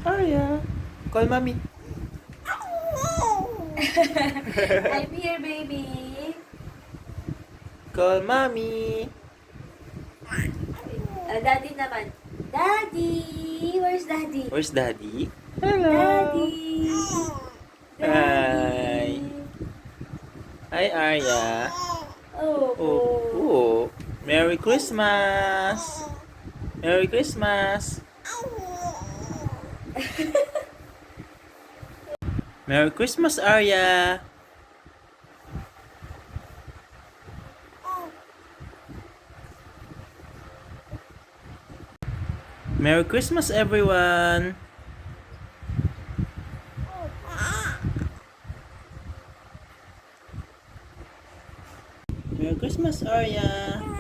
Arya, call mommy. I'm here, baby. Call mommy. Daddy naman. Daddy! Where's Daddy? Where's daddy? Hello. Daddy! Hi. Hi, Arya. Oh, Oh, oh. Merry Christmas. Merry Christmas. Merry Christmas, Arya. Merry Christmas, everyone. Merry Christmas, Arya.